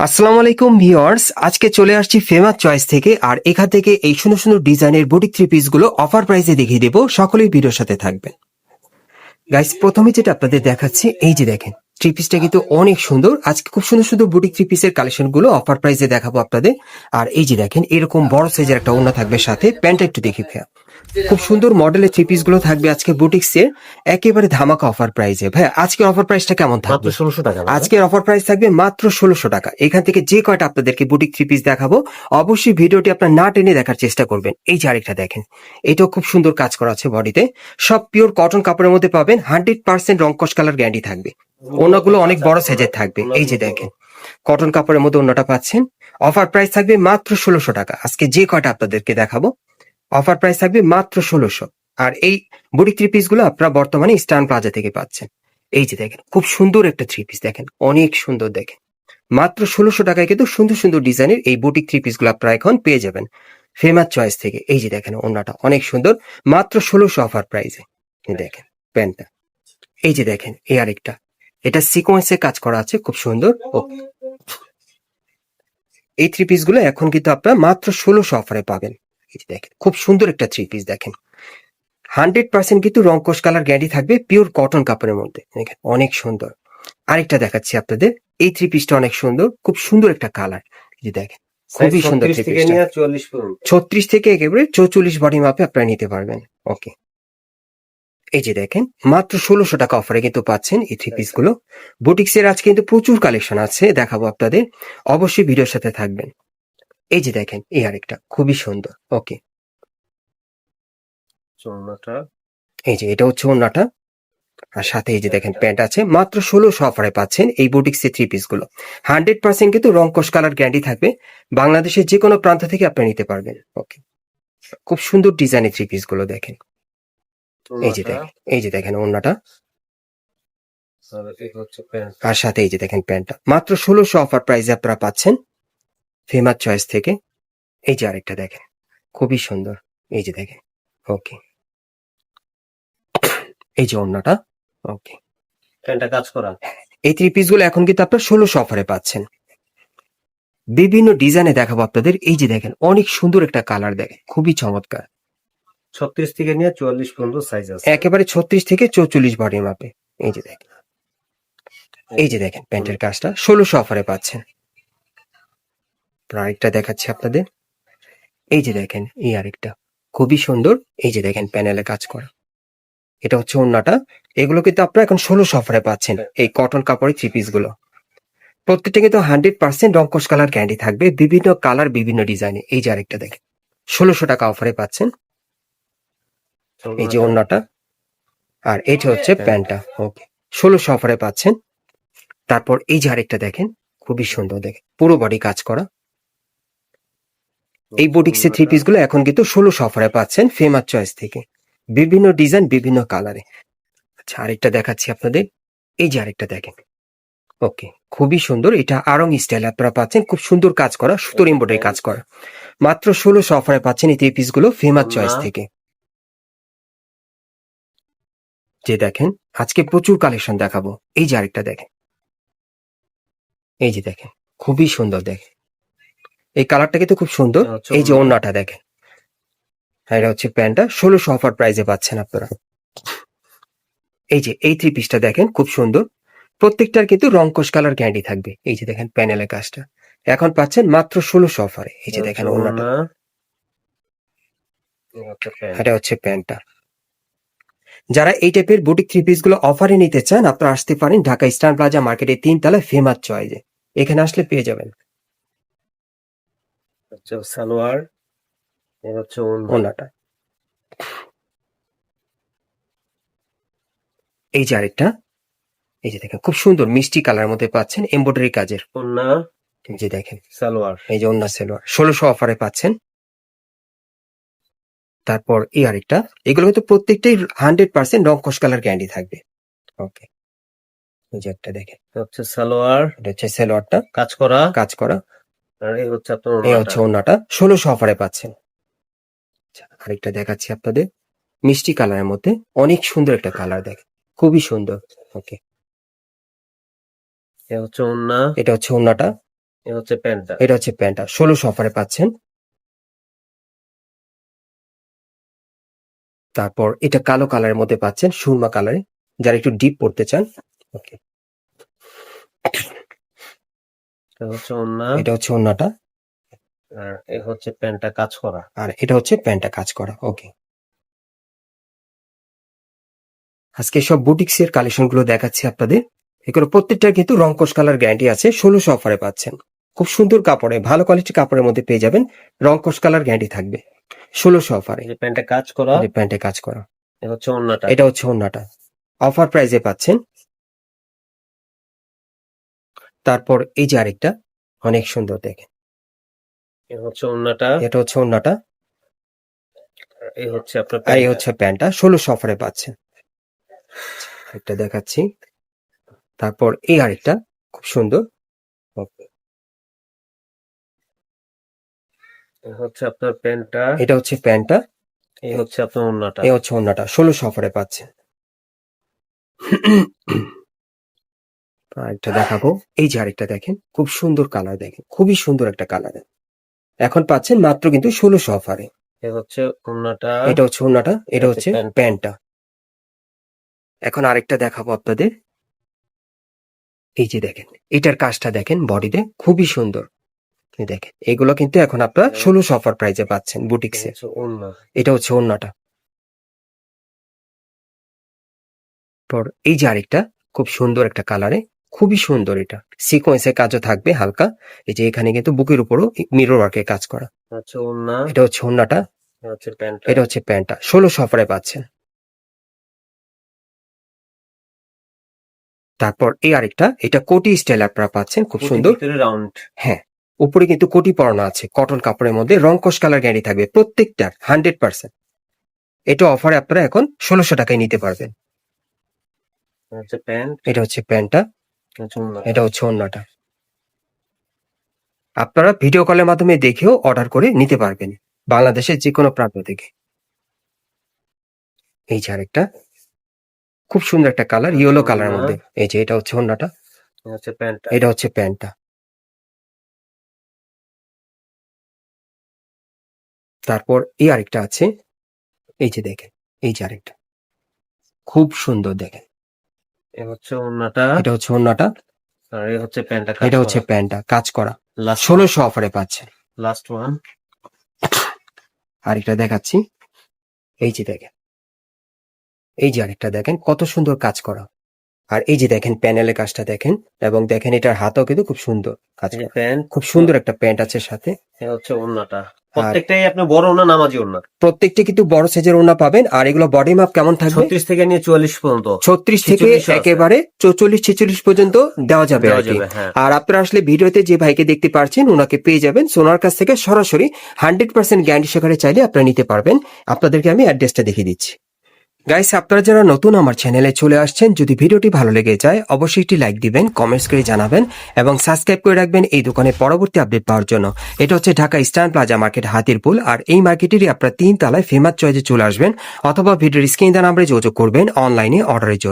আসসালামু আলাইকুম ভিউয়ার্স, আজকে চলে আসছি ফেমাস চয়েস থেকে। আর এখান থেকে এই সুন্দর সুন্দর ডিজাইনের বুটিক থ্রি পিস গুলো অফার প্রাইসে দেখিয়ে দেবো। সকলেই ভিডিওর সাথে থাকবেন। গাইস, প্রথমে যেটা আপনাদের দেখাচ্ছি, এই যে দেখেন থ্রি পিসটা কিন্তু অনেক সুন্দর। আজকে খুব সুন্দর সুন্দর বুটিক থ্রি পিসের কালেকশন গুলো অফার প্রাইসে দেখাবো আপনাদের। আর এই যে দেখেন এরকম বড় সাইজের একটা ওড়না থাকবে, সাথে প্যান্টটা একটু দেখি ভাইয়া। খুব সুন্দর মডেলের থ্রি পিস গুলো থাকবে আজকে বুটিক্স এর একেবারে ধামাকা অফার প্রাইসে। ভাইয়া আজকের অফার প্রাইসটা কেমন মাত্র থাকবে? 1600 টাকা। আজকের অফার প্রাইস থাকবে মাত্র 1600 টাকা। এখান থেকে যে কয়টা আপনাদেরকে বুটিক থ্রি পিস দেখাবো, অবশ্যই ভিডিওটি আপনার না টেনে দেখার চেষ্টা করবেন। এই যে আরেকটা দেখেন, এটাও খুব সুন্দর কাজ করা আছে বডিতে। সব পিওর কটন কাপড়ের মধ্যে পাবেন, 100% রংকশ কালার গ্যারান্টি থাকবে। ওনাগুলো অনেক বড় সাইজের থাকবে। এই যে দেখেন কটন কাপড়ের মধ্যে ওনাটা পাচ্ছেন। অফার প্রাইস থাকবে মাত্র 1600 টাকা। আজকে যে কয়টা আপনাদেরকে দেখাবো অফার প্রাইস থাকবে মাত্র 1600। আর এই বুটিক থ্রি পিস গুলো আপনারা বর্তমানে ইস্টার্ন প্লাজা থেকে পাচ্ছেন। এই যে দেখেন খুব সুন্দর একটা থ্রি পিস, দেখেন অনেক সুন্দর। দেখেন মাত্র 1600 টাকায় কিন্তু সুন্দর সুন্দর ডিজাইনের এই বুটিক থ্রি পিস গুলো আপনারা এখন পেয়ে যাবেন ফেমাস চয়েস থেকে। এই যে দেখেন ওড়নাটা অনেক সুন্দর, মাত্র 1600 অফার প্রাইসে। দেখেন প্যান্টটা, এই যে দেখেন এই আরেকটা, এটা সিকোয়েন্সে কাজ করা আছে, খুব সুন্দর। এই থ্রি পিস গুলো এখন কিন্তু আপনারা মাত্র 1600 অফারে পাবেন। এই যে দেখেন খুব সুন্দর একটা থ্রি পিস, দেখেন 100% কিন্তু রংকশ কালার গ্যারান্টি থাকবে, পিওর কটন কাপড়ের মধ্যে। দেখেন অনেক সুন্দর। আরেকটা দেখাচ্ছি আপনাদের, এই থ্রি পিসটা অনেক সুন্দর, খুব সুন্দর একটা কালার। এই যে দেখেন খুবই সুন্দর থ্রি থেকে পিসটা। নিয়ে 44 পর্যন্ত। 36 থেকে একেবারে 44 বডি মাপে আপনারা নিতে পারবেন। ওকে, এই যে দেখেন মাত্র 1600 টাকা অফারে কিন্তু পাচ্ছেন এই থ্রি পিস গুলো। বুটিক্স এর আজকে কিন্তু প্রচুর কালেকশন আছে, দেখাবো আপনাদের, অবশ্যই ভিডিওর সাথে থাকবেন। এই যে দেখেন এই আরেকটা খুবই সুন্দর। ওকে, চোন্নাটা এই যে এটা হচ্ছে ওড়নাটা, আর সাথে এই যে দেখেন প্যান্ট আছে। মাত্র 1600 অফারে পাচ্ছেন এই বুটিক্স এর থ্রি পিস গুলো। 100% কিন্তু রংকশ কালার গ্যারান্টি থাকবে, বাংলাদেশের যে কোনো প্রান্ত থেকে আপনি নিতে পারবেন। ওকে, খুব সুন্দর ডিজাইনের থ্রি পিস গুলো দেখেন। এই যে দেখেন, এই যে দেখেন ওড়নাটা, আর এই হচ্ছে প্যান্ট। আর সাথে এই যে দেখেন প্যান্টটা। মাত্র 1600 অফার প্রাইসে আপনারা পাচ্ছেন ফেমাস চয়েস থেকে। এই যে আরেকটা দেখেন খুবই সুন্দর। এই যে দেখেন, ওকে, এই যে ওড়নাটা। ওকে, প্যান্টটা কাজ করা। এই থ্রি পিস গুলো এখন কিন্তু আপনারা 1600 অফারে পাচ্ছেন। বিভিন্ন ডিজাইনে দেখাবো আপনাদের। এই যে দেখেন অনেক সুন্দর একটা কালার, দেখেন খুবই চমৎকার। 36 থেকে নিয়ে 44 পর্যন্ত সাইজ আছে। একেবারে 36 থেকে 44 বডির মাপে। এই যে দেখেন, এই যে দেখেন প্যান্টের কাজটা 1600 অফারে পাচ্ছেন। আরেকটা দেখাচ্ছি আপনাদের, এই যে দেখেন এই আরেকটা খুবই সুন্দর। এই যে দেখেন প্যানেলে কাজ করা, এটা হচ্ছে ওড়নাটা। এগুলো কিন্তু আপনারা এখন 1600 অফারে পাচ্ছেন এই কটন কাপড়ের থ্রি পিস গুলো। প্রত্যেকটা কিন্তু 100% রংকশ কালার গ্যারান্টি থাকবে, বিভিন্ন কালার বিভিন্ন ডিজাইনে। এই যে আরেকটা দেখেন 1600 টাকা অফারে পাচ্ছেন। এই যে ওড়নাটা, আর এটা হচ্ছে প্যান্টটা। ওকে, 1600 অফারে পাচ্ছেন। তারপর এই যে আরেকটা দেখেন খুবই সুন্দর, দেখেন পুরো বডি কাজ করা। এই বুটিক্স এর থ্রি পিস গুলো এখন কিন্তু 1600 অফারে পাচ্ছেন ফেমাস চয়েস থেকে, বিভিন্ন ডিজাইন বিভিন্ন কালারে। আচ্ছা, আরেকটা দেখাচ্ছি আপনাদের, এই যে আরেকটা দেখেন। ওকে, খুবই সুন্দর। এটা আরং স্টাইল আপনারা পাচ্ছেন, খুব সুন্দর কাজ করা, সুতোর এমব্রয়ডারি কাজ করা। মাত্র 1600 অফারে পাচ্ছেন এই থ্রি পিস গুলো ফেমাস চয়েস থেকে। যে দেখেন আজকে প্রচুর কালেকশন দেখাবো। এই যে আরেকটা দেখেন, এই যে দেখেন খুবই সুন্দর। দেখেন এই কালারটা কিন্তু খুব সুন্দর। এই যে ওড়নাটা দেখেন, এটা হচ্ছে প্যান্টটা। 1600 অফার প্রাইসে পাচ্ছেন আপনারা। এই যে এই থ্রি পিসটা দেখেন খুব সুন্দর, প্রত্যেকটার কিন্তু রংকশ কালার গ্যারান্টি থাকবে। এই যে দেখেন প্যানেলের কাজটা এখন পাচ্ছেন মাত্র 1600 অফারে। এই যে দেখেন ওড়নাটা, এটা হচ্ছে প্যান্টটা। যারা এই টাইপের বুটিক থ্রি পিস গুলো অফারে নিতে চান, আপনারা আসতে পারেন ঢাকা ইস্টার্ন প্লাজা মার্কেটের 3 তলায় ফেমাস চয়েসে। এখানে আসলে পেয়ে যাবেন। সালোয়ার, এই হচ্ছে ওড়নাটা, এই যে আরেকটা, এই যে দেখেন খুব সুন্দর মিষ্টি কালার মধ্যে পাচ্ছেন এমব্রয়ডারি কাজের। ওন্না, এই যে দেখেন সালোয়ার। এই যে ওড়না সেলোয়ার 1600 অফারে পাচ্ছেন। তারপর এই আরেকটা, এগুলো কিন্তু প্রত্যেকটাই 100% রংকশ কালার গ্যারান্টি থাকবে। ওকে, এই যে একটা দেখেন, এটা হচ্ছে সালোয়ার, এটা হচ্ছে সেলোয়ারটা কাজ করা। কাজ করা। আর এই হচ্ছে আপনার এই হচ্ছে ওড়নাটা, 1600 অফারে পাচ্ছেন। আচ্ছা, আরেকটা দেখাচ্ছি আপনাদের, মিষ্টি কালারের মধ্যে অনেক সুন্দর একটা কালার, দেখেন খুবই সুন্দর। ওকে, এটা হচ্ছে ওন্না, এটা হচ্ছে ওড়নাটা, এ হচ্ছে প্যান্টটা। এটা হচ্ছে প্যান্টটা 1600 অফারে পাচ্ছেন। তারপর এটা কালো কালারের মধ্যে পাচ্ছেন, সুরমা কালারে, যারা একটু ডিপ পড়তে চান। ওকে, এটা হচ্ছে ওড়না, এটা হচ্ছে ওড়নাটা, আর এ হচ্ছে প্যান্টটা কাজ করা। আর এটা হচ্ছে প্যান্টটা কাজ করা। ওকে, আজকে সব বুটিক্সের কালেকশন গুলো দেখাচ্ছি আপনাদের। এগুলো প্রত্যেকটা কিন্তু রংকশ কালার গ্যারান্টি আছে, 1600 অফারে পাচ্ছেন। খুব সুন্দর কাপড়ে, ভালো কোয়ালিটির কাপড়ের মধ্যে পেয়ে যাবেন, রংকশ কালার গ্যারান্টি থাকবে 1600 অফারে। এই যে প্যান্টটা কাজ করা, এই যে প্যান্টে কাজ করা, এ হচ্ছে ওড়নাটা। এটা হচ্ছে ওড়নাটা, অফার প্রাইসে পাচ্ছেন। তারপর এই যে আরেকটা অনেক সুন্দর দেখেন, এ হচ্ছে ওড়নাটা, এটা হচ্ছে ওড়নাটা, আর এই হচ্ছে আপনার আর এই প্যান্টটা। হচ্ছে প্যান্টটা 1600 অফারে পাচ্ছেন। একটা দেখাচ্ছি, তারপর এই আরেকটা খুব সুন্দর। ওকে, এ হচ্ছে আপনার প্যান্টটা, এটা হচ্ছে প্যান্টটা, এই হচ্ছে আপনার ওড়নাটা। এই হচ্ছে ওড়নাটা 1600 অফারে পাচ্ছেন। আরেকটা দেখাবো, এই যে আরেকটা দেখেন, খুব সুন্দর কালার দেখেন, খুবই সুন্দর একটা কালার। এখন পাচ্ছেন মাত্র কিন্তু 1600 অফারে। এ হচ্ছে ওড়নাটা, এটা হচ্ছে ওড়নাটা, এটা এটা হচ্ছে প্যান্ট। প্যান্টটা। এখন আরেকটা দেখাবো আপনাদের, এই যে দেখেন, এটার কাজটা দেখেন বডিতে খুবই সুন্দর। এই দেখেন, এগুলো কিন্তু এখন আপনারা 1600 অফার প্রাইসে পাচ্ছেন এ বুটিক্সে। হচ্ছে ওড়না। এটা হচ্ছে ওড়নাটা। পর এই যে আরেকটা খুব সুন্দর একটা কালারে, খুবই সুন্দর, এটা সিকোয়েন্সের কাজও থাকবে হালকা। এই যে এখানে কিন্তু বুকের উপরও মিরর ওয়ার্কের কাজ করা। হচ্ছে ওড়না, এটা হচ্ছে ওড়নাটা, এ হচ্ছে প্যান্টটা। এটা হচ্ছে প্যান্টটা 1600 অফারে পাচ্ছেন। তারপর এই আরেকটা, এটা কোটি স্টাইল আপনারা পাচ্ছেন, খুব সুন্দর। রাউন্ড। হ্যাঁ, উপরে কিন্তু কোটি পরানো আছে, কটন কাপড়ের মধ্যে, রংকশ কালার গ্যারান্টি থাকবে প্রত্যেকটার 100%। এটা অফারে আপনারা এখন 1600 টাকায় নিতে পারবেন। হচ্ছে প্যান্ট, এটা হচ্ছে প্যান্টটা, হচ্ছে ওড়না। এটা হচ্ছে ওড়নাটা। আপনারা ভিডিও কলের মাধ্যমে দেখেও অর্ডার করে নিতে পারবেন বাংলাদেশের যে কোনো প্রান্ত থেকে। এই যে আরেকটা খুব সুন্দর একটা কালার, ইয়েলো কালারের মধ্যে। এই যে এটা হচ্ছে ওড়নাটা, এ হচ্ছে প্যান্টটা। এটা হচ্ছে প্যান্টটা। তারপর এই আরেকটা আছে, এই যে দেখেন, এই যে আরেকটা খুব সুন্দর দেখেন, এ হচ্ছে ওড়নাটা, এটা হচ্ছে ওড়নাটা, আর এ হচ্ছে প্যান্টটা। এটা হচ্ছে প্যান্টটা কাজ করা, লাস্ট 1600 অফারে পাচ্ছেন। ওয়ান। আরেকটা দেখাচ্ছি, এই যে দেখেন, এই যে আরেকটা দেখেন, কত সুন্দর কাজ করা। আর এই যে দেখেন প্যানেলের কাজটা দেখেন, এবং দেখেন এটার হাতও কিন্তু খুব সুন্দর কাজ করা। প্যান্ট, খুব সুন্দর একটা প্যান্ট আছে সাথে। এ হচ্ছে ওড়নাটা। প্রত্যেকটাই আপনি বড় ওড়না, নামাজি ওড়না। প্রত্যেকটা কিন্তু বড় সাইজের ওড়না পাবেন। আর এগুলো বডি মাপ কেমন থাকবে? 36 থেকে নিয়ে 44 পর্যন্ত। 36 থেকে 46 আছে। একেবারে 44-46 পর্যন্ত দেওয়া যাবে আর দেওয়া কি। যাবে, হ্যাঁ। আর আপনারা আসলে ভিডিওতে যে ভাইকে দেখতে পাচ্ছেন ওনাকে পেয়ে যাবেন, সো ওনার কাছ থেকে সরাসরি 100% গ্যারান্টি সহকারে চাইলে আপনারা নিতে পারবেন। আপনাদেরকে আমি অ্যাড্রেসটা দেখিয়ে দিচ্ছি। গাইস, আপনারা যারা নতুন আমার চ্যানেলে চলে আসছেন, যদি ভিডিওটি ভালো লেগে যায় অবশ্যই একটি লাইক দিবেন, কমেন্টস করে জানাবেন এবং সাবস্ক্রাইব করে রাখবেন এই দোকানের পরবর্তী আপডেট পাওয়ার জন্য। এটা হচ্ছে Dhaka eastern plaza market, Hatirpool. আর এই মার্কেটেরই আপনারা 3 তলায় ফেমাস চয়েসে চলে আসবেন, অথবা ভিডিওর স্ক্রিন দেওয়া নাম্বারে যোগাযোগ করবেন অনলাইনে অর্ডারের জন্য।